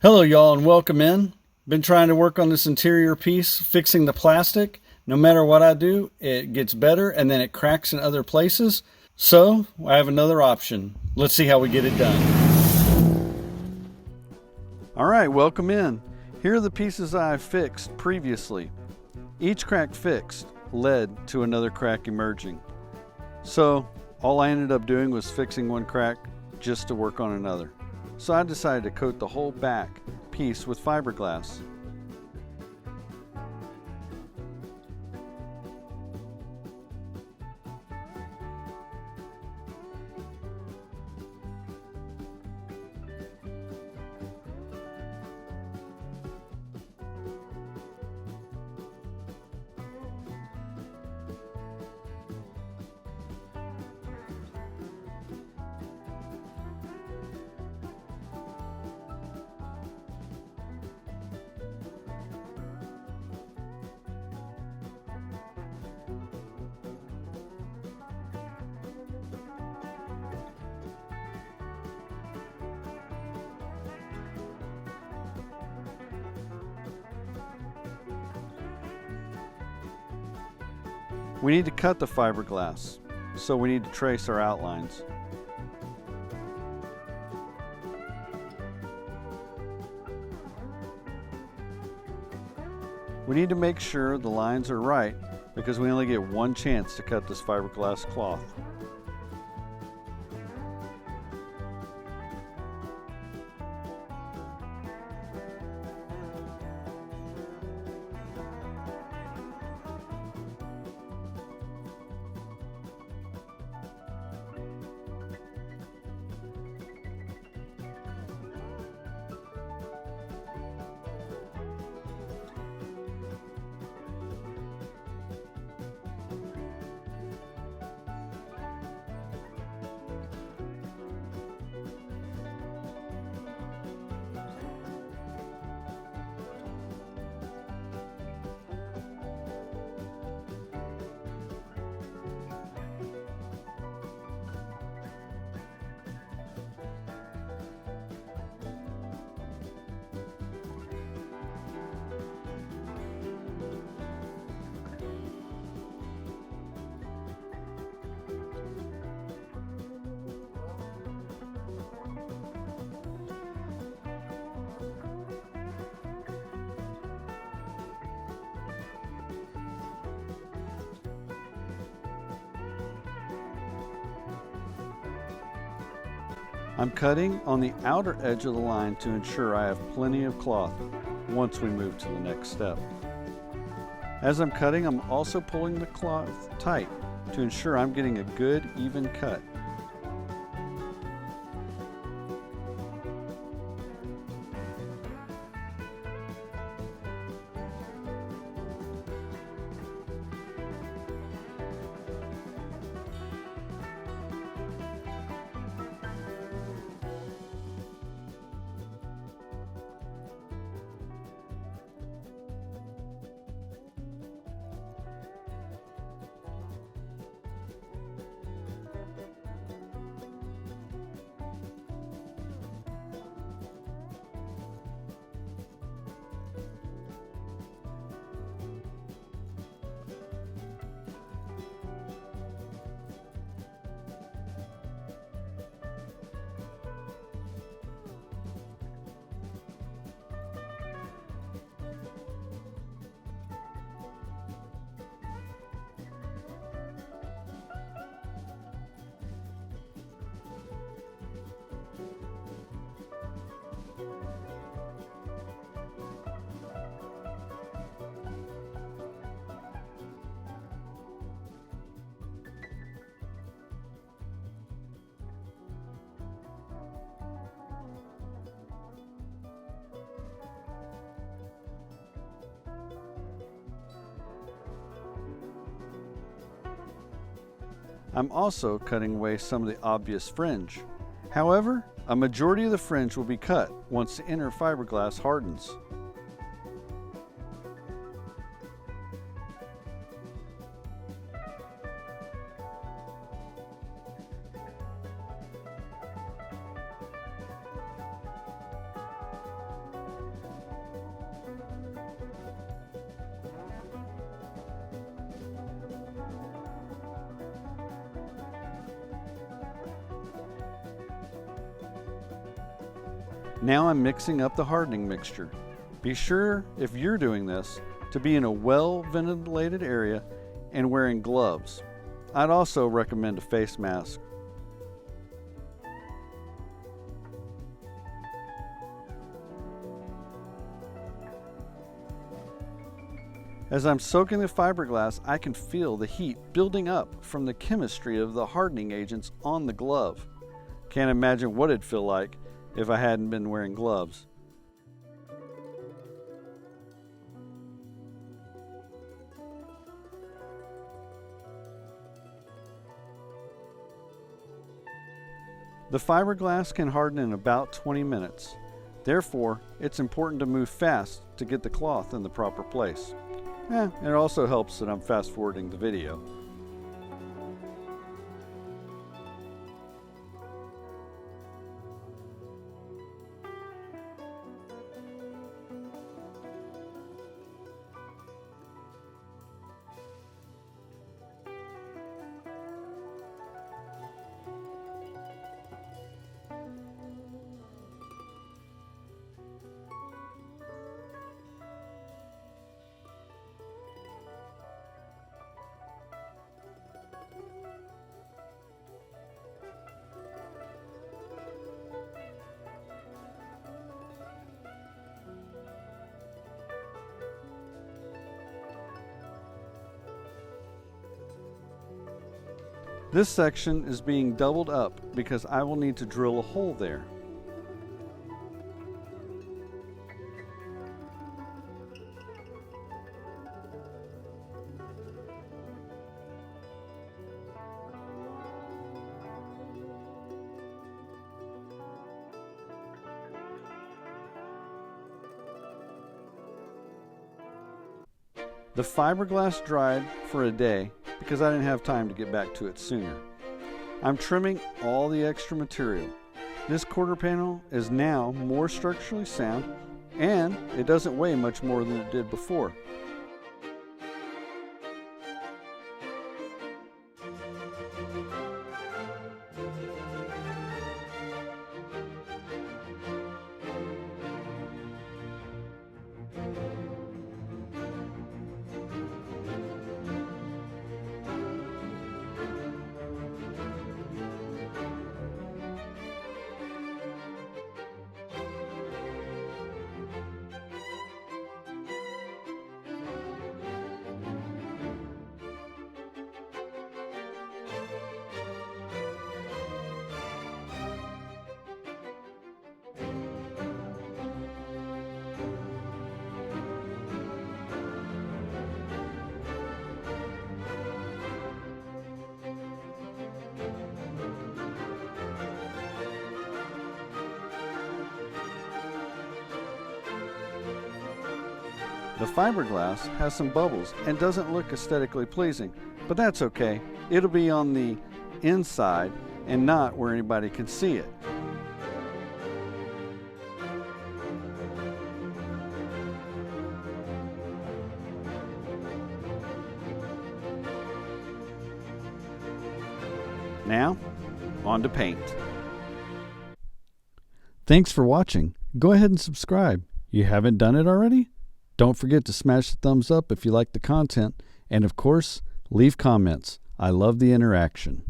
Hello y'all and welcome in. Been trying to work on this interior piece, fixing the plastic. No matter what I do, it gets better and then it cracks in other places. So I have another option. Let's see how we get it done. All right, welcome in. Here are the pieces I've fixed previously. Each crack fixed led to another crack emerging. So all I ended up doing was fixing one crack just to work on another. So I decided to coat the whole back piece with fiberglass. We need to cut the fiberglass, so we need to trace our outlines. We need to make sure the lines are right because we only get one chance to cut this fiberglass cloth. I'm cutting on the outer edge of the line to ensure I have plenty of cloth once we move to the next step. As I'm cutting, I'm also pulling the cloth tight to ensure I'm getting a good, even cut. I'm also cutting away some of the obvious fringe. However, a majority of the fringe will be cut once the inner fiberglass hardens. Now I'm mixing up the hardening mixture. Be sure, if you're doing this, to be in a well-ventilated area and wearing gloves. I'd also recommend a face mask. As I'm soaking the fiberglass, I can feel the heat building up from the chemistry of the hardening agents on the glove. Can't imagine what it'd feel like if I hadn't been wearing gloves. The fiberglass can harden in about 20 minutes. Therefore, it's important to move fast to get the cloth in the proper place. It also helps that I'm fast forwarding the video. This section is being doubled up because I will need to drill a hole there. The fiberglass dried for a day because I didn't have time to get back to it sooner. I'm trimming all the extra material. This quarter panel is now more structurally sound and it doesn't weigh much more than it did before. The fiberglass has some bubbles and doesn't look aesthetically pleasing, but that's okay. It'll be on the inside and not where anybody can see it. Now, on to paint. Thanks for watching. Go ahead and subscribe. You haven't done it already? Don't forget to smash the thumbs up if you like the content, and of course, leave comments. I love the interaction.